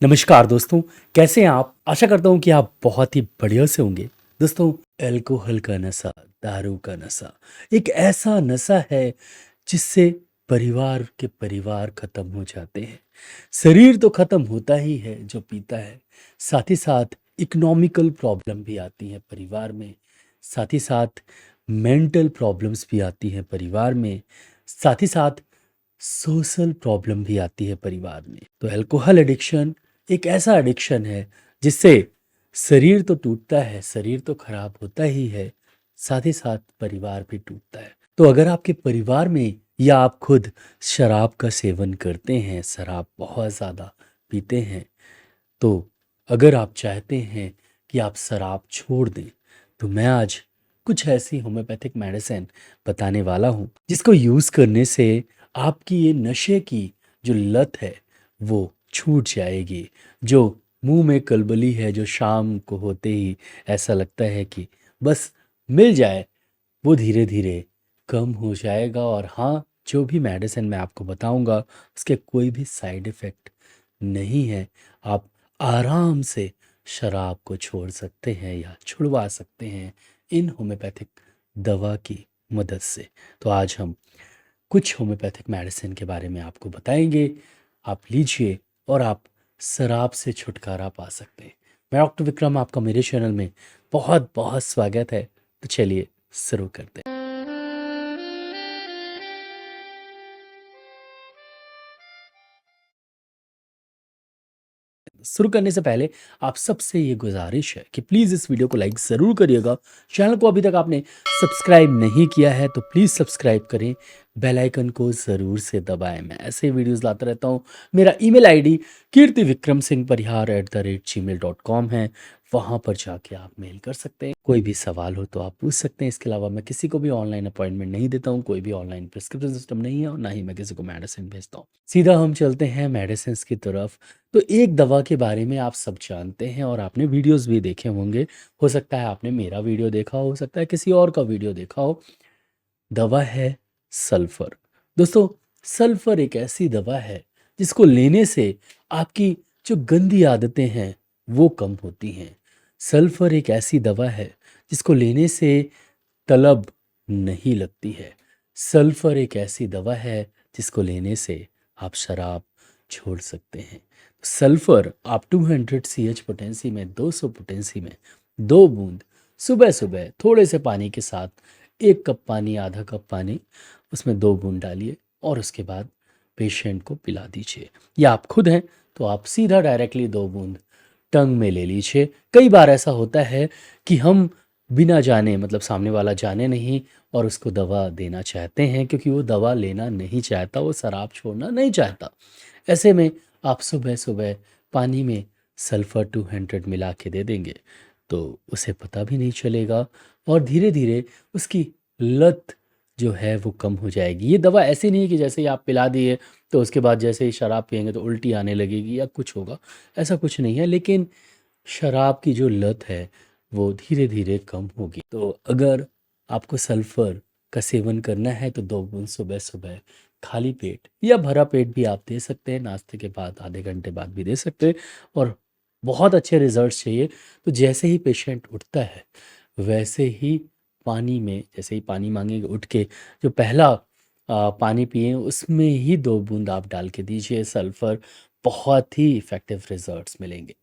नमस्कार दोस्तों, कैसे हैं आप? आशा करता हूँ कि आप बहुत ही बढ़िया से होंगे। दोस्तों, अल्कोहल का नशा, दारू का नशा, एक ऐसा नशा है जिससे परिवार के परिवार खत्म हो जाते हैं। शरीर तो खत्म होता ही है जो पीता है, साथ ही साथ इकोनॉमिकल प्रॉब्लम भी आती है परिवार में, साथ ही साथ मेंटल प्रॉब्लम्स भी आती हैं परिवार में, साथ ही साथ सोशल प्रॉब्लम भी आती है परिवार में। तो अल्कोहल एडिक्शन एक ऐसा एडिक्शन है जिससे शरीर तो टूटता है, शरीर तो खराब होता ही है, साथ ही साथ परिवार भी टूटता है। तो अगर आपके परिवार में या आप खुद शराब का सेवन करते हैं, शराब बहुत ज़्यादा पीते हैं, तो अगर आप चाहते हैं कि आप शराब छोड़ दें, तो मैं आज कुछ ऐसी होम्योपैथिक मेडिसिन बताने वाला हूँ, जिसको यूज़ करने से आपकी ये नशे की जो लत है, वो छूट जाएगी। जो मुँह में कलबली है, जो शाम को होते ही ऐसा लगता है कि बस मिल जाए, वो धीरे-धीरे कम हो जाएगा। और हाँ, जो भी मेडिसिन मैं आपको बताऊँगा, उसके कोई भी साइड इफ़ेक्ट नहीं है। आप आराम से शराब को छोड़ सकते हैं या छुड़वा सकते हैं इन होम्योपैथिक दवा की मदद से। तो आज हम कुछ होम्योपैथिक मेडिसिन के बारे में आपको बताएंगे। आप लीजिए और आप शराब से छुटकारा पा सकते हैं। मैं डॉक्टर विक्रम, आपका मेरे चैनल में बहुत बहुत स्वागत है। तो चलिए शुरू करते हैं। शुरू करने से पहले आप सबसे ये गुजारिश है कि प्लीज़ इस वीडियो को लाइक ज़रूर करिएगा। चैनल को अभी तक आपने सब्सक्राइब नहीं किया है तो प्लीज़ सब्सक्राइब करें, बेल आइकन को ज़रूर से दबाएं। मैं ऐसे वीडियोस लाता रहता हूँ। मेरा ईमेल आईडी kirtivikramsinghparihar@gmail.com है। वहाँ पर जाके आप मेल कर सकते हैं। कोई भी सवाल हो तो आप पूछ सकते हैं। इसके अलावा मैं किसी को भी ऑनलाइन अपॉइंटमेंट नहीं देता हूँ, कोई भी ऑनलाइन प्रिस्क्रिप्शन सिस्टम नहीं है और ना ही मैं किसी को मेडिसिन भेजता हूँ। सीधा हम चलते हैं मेडिसिन की तरफ। तो एक दवा के बारे में आप सब जानते हैं और आपने वीडियोस भी देखे होंगे। हो सकता है आपने मेरा वीडियो देखा हो सकता है किसी और का वीडियो देखा हो। दवा है सल्फर। दोस्तों, सल्फर एक ऐसी दवा है जिसको लेने से आपकी जो गंदी आदतें हैं वो कम होती हैं। सल्फर एक ऐसी दवा है जिसको लेने से तलब नहीं लगती है। सल्फर एक ऐसी दवा है जिसको लेने से आप शराब छोड़ सकते हैं। सल्फर आप 200 सीएच पोटेंसी में, 200 पोटेंसी में 2 बूंद सुबह सुबह थोड़े से पानी के साथ, 1 कप पानी, आधा कप पानी, उसमें 2 बूंद डालिए और उसके बाद पेशेंट को पिला दीजिए। या आप खुद हैं तो आप सीधा डायरेक्टली 2 बूंद टंग में ले लीजिए। कई बार ऐसा होता है कि हम बिना जाने, मतलब सामने वाला जाने नहीं, और उसको दवा देना चाहते हैं क्योंकि वो दवा लेना नहीं चाहता, वो शराब छोड़ना नहीं चाहता। ऐसे में आप सुबह सुबह पानी में सल्फर 200 मिला के दे देंगे तो उसे पता भी नहीं चलेगा और धीरे धीरे उसकी लत जो है वो कम हो जाएगी। ये दवा ऐसी नहीं है कि जैसे ही आप पिला दिए तो उसके बाद जैसे ही शराब पिएंगे तो उल्टी आने लगेगी या कुछ होगा, ऐसा कुछ नहीं है। लेकिन शराब की जो लत है वो धीरे धीरे कम होगी। तो अगर आपको सल्फर का सेवन करना है तो 2 बूंद सुबह सुबह खाली पेट या भरा पेट भी आप दे सकते हैं, नाश्ते के बाद आधे घंटे बाद भी दे सकते हैं। और बहुत अच्छे रिजल्ट्स चाहिए तो जैसे ही पेशेंट उठता है वैसे ही पानी में, जैसे ही पानी मांगेंगे उठ के, जो पहला पानी पिए उसमें ही 2 बूंद आप डाल के दीजिए सल्फर। बहुत ही इफ़ेक्टिव रिजल्ट्स मिलेंगे।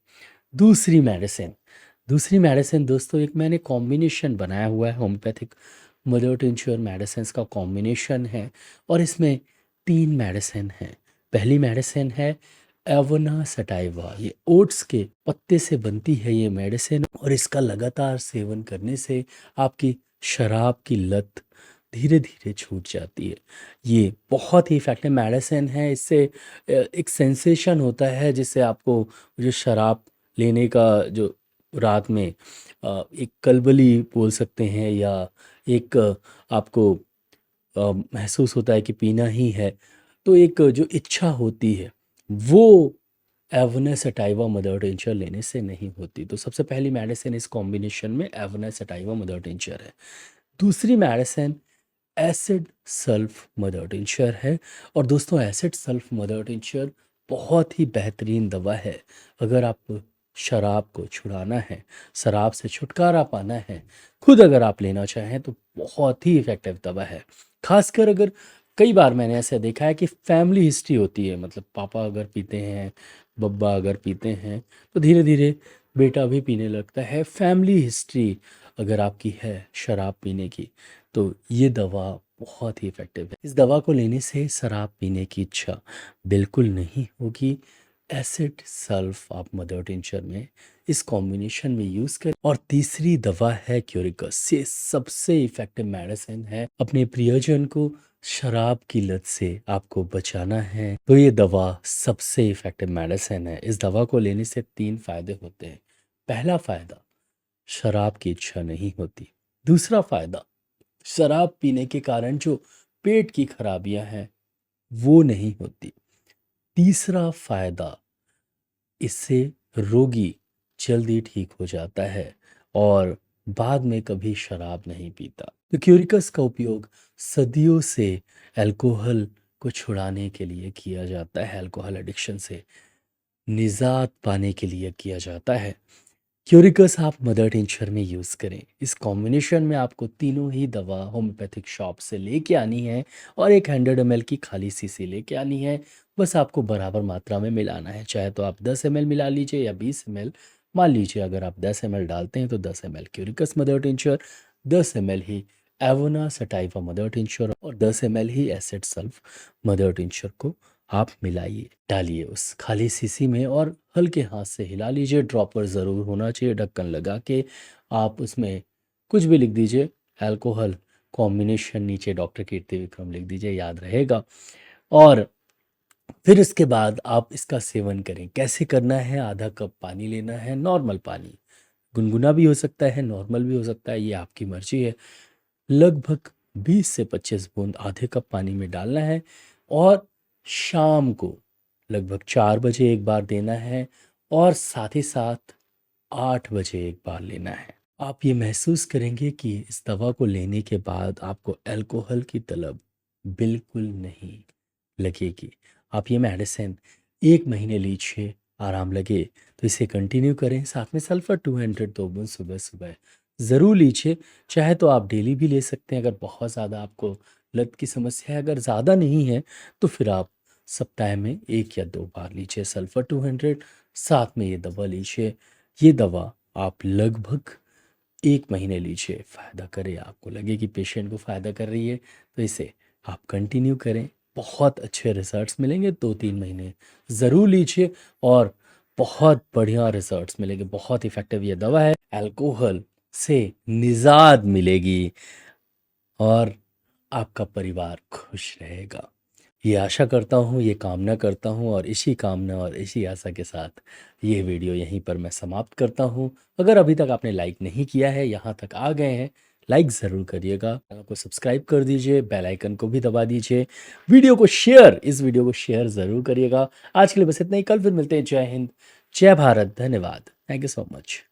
दूसरी मेडिसिन, दोस्तों, एक मैंने कॉम्बिनेशन बनाया हुआ है, होम्योपैथिक मदर टिंचर मेडिसिन का कॉम्बिनेशन है और इसमें 3 मेडिसिन हैं। पहली मेडिसिन है एवोना सटाइवा। ये ओट्स के पत्ते से बनती है ये मेडिसिन और इसका लगातार सेवन करने से आपकी शराब की लत धीरे धीरे छूट जाती है। ये बहुत ही इफेक्टिव मेडिसिन है। इससे एक सेंसेशन होता है जिससे आपको जो शराब लेने का जो रात में एक कलबली बोल सकते हैं या एक आपको महसूस होता है कि पीना ही है, तो एक जो इच्छा होती है वो एवोना सटाइवा मदर टिंचर लेने से नहीं होती। तो सबसे पहली मेडिसिन इस कॉम्बिनेशन में एवोना सटाइवा मदर टिंचर है। दूसरी medicine acid sulph mother tincture है। और दोस्तों, एसिड सल्फ मदर टिंचर बहुत ही बेहतरीन दवा है। अगर आपको शराब को छुड़ाना है, शराब से छुटकारा पाना है, खुद अगर आप लेना चाहें तो बहुत ही इफ़ेक्टिव दवा है। ख़ासकर अगर कई बार मैंने ऐसा देखा है कि फैमिली हिस्ट्री होती है, मतलब पापा अगर पीते हैं, बब्बा अगर पीते हैं, तो धीरे-धीरे बेटा भी पीने लगता है। फैमिली हिस्ट्री अगर आपकी है शराब पीने की, तो ये दवा बहुत ही इफ़ेक्टिव है। इस दवा को लेने से शराब पीने की इच्छा बिल्कुल नहीं होगी। एसिड सल्फ आप मदर टिंचर में इस कॉम्बिनेशन में यूज़ करें। और तीसरी दवा है क्यूरिकस। ये सबसे इफ़ेक्टिव मेडिसिन है। अपने प्रियजन को शराब की लत से आपको बचाना है, तो ये दवा सबसे इफ़ेक्टिव मेडिसिन है। इस दवा को लेने से 3 फ़ायदे होते हैं। पहला फ़ायदा, शराब की इच्छा नहीं होती। दूसरा फ़ायदा, शराब पीने के कारण जो पेट की खराबियां हैं वो नहीं होती। तीसरा फायदा, इससे रोगी जल्दी ठीक हो जाता है और बाद में कभी शराब नहीं पीता। तो क्यूरिकस का उपयोग सदियों से अल्कोहल को छुड़ाने के लिए किया जाता है, अल्कोहल एडिक्शन से निजात पाने के लिए किया जाता है। क्यूरिकस आप मदर टिंचर में यूज़ करें। इस कॉम्बिनेशन में आपको तीनों ही दवा होम्योपैथिक शॉप से लेके आनी है और एक 100 ml की खाली शीशी लेके आनी है। बस आपको बराबर मात्रा में मिलाना है, चाहे तो आप 10 ml मिला लीजिए या 20 ml। मान लीजिए अगर आप 10 ml डालते हैं तो 10 ml क्यूरिकस मदर टिंचर, 10 ml ही एवोना सटाइवा मदर टिंचर और 10 ml ही एसिड सल्फ मदर टिंचर को आप मिलाइए, डालिए उस खाली शीशी में और हल्के हाथ से हिला लीजिए। ड्रॉपर ज़रूर होना चाहिए, ढक्कन लगा के आप उसमें कुछ भी लिख दीजिए, अल्कोहल कॉम्बिनेशन, नीचे डॉक्टर कीर्ति विक्रम लिख दीजिए, याद रहेगा। और फिर इसके बाद आप इसका सेवन करें। कैसे करना है? आधा कप पानी लेना है, नॉर्मल पानी, गुनगुना भी हो सकता है, नॉर्मल भी हो सकता है, ये आपकी मर्जी है। लगभग 20 से 25 बूंद आधे कप पानी में डालना है और शाम को लगभग 4 बजे एक बार देना है और साथ ही साथ 8 बजे एक बार लेना है। आप ये महसूस करेंगे कि इस दवा को लेने के बाद आपको अल्कोहल की तलब बिल्कुल नहीं लगेगी। आप ये मेडिसिन 1 महीने लीजिए, आराम लगे तो इसे कंटिन्यू करें। साथ में सल्फर 200 2 बूंद सुबह-सुबह ज़रूर लीजिए। चाहे तो आप डेली भी ले सकते हैं अगर बहुत ज़्यादा आपको लत की समस्या है। अगर ज़्यादा नहीं है तो फिर आप सप्ताह में 1 या 2 बार लीजिए सल्फर 200, साथ में ये दवा लीजिए। ये दवा आप लगभग 1 महीने लीजिए, फ़ायदा करे, आपको लगे कि पेशेंट को फ़ायदा कर रही है तो इसे आप कंटिन्यू करें। बहुत अच्छे रिज़ल्ट्स मिलेंगे। 2-3 महीने ज़रूर लीजिए और बहुत बढ़िया रिज़ल्ट्स मिलेंगे। बहुत इफ़ेक्टिव ये दवा है। अल्कोहल से निजात मिलेगी और आपका परिवार खुश रहेगा। ये आशा करता हूँ, ये कामना करता हूँ और इसी कामना और इसी आशा के साथ ये वीडियो यहीं पर मैं समाप्त करता हूँ। अगर अभी तक आपने लाइक नहीं किया है, यहाँ तक आ गए हैं, लाइक ज़रूर करिएगा। चैनल को सब्सक्राइब कर दीजिए, बेल आइकन को भी दबा दीजिए। इस वीडियो को शेयर ज़रूर करिएगा। आज के लिए बस इतना ही, कल फिर मिलते हैं। जय हिंद, जय भारत, धन्यवाद। Thank you so much.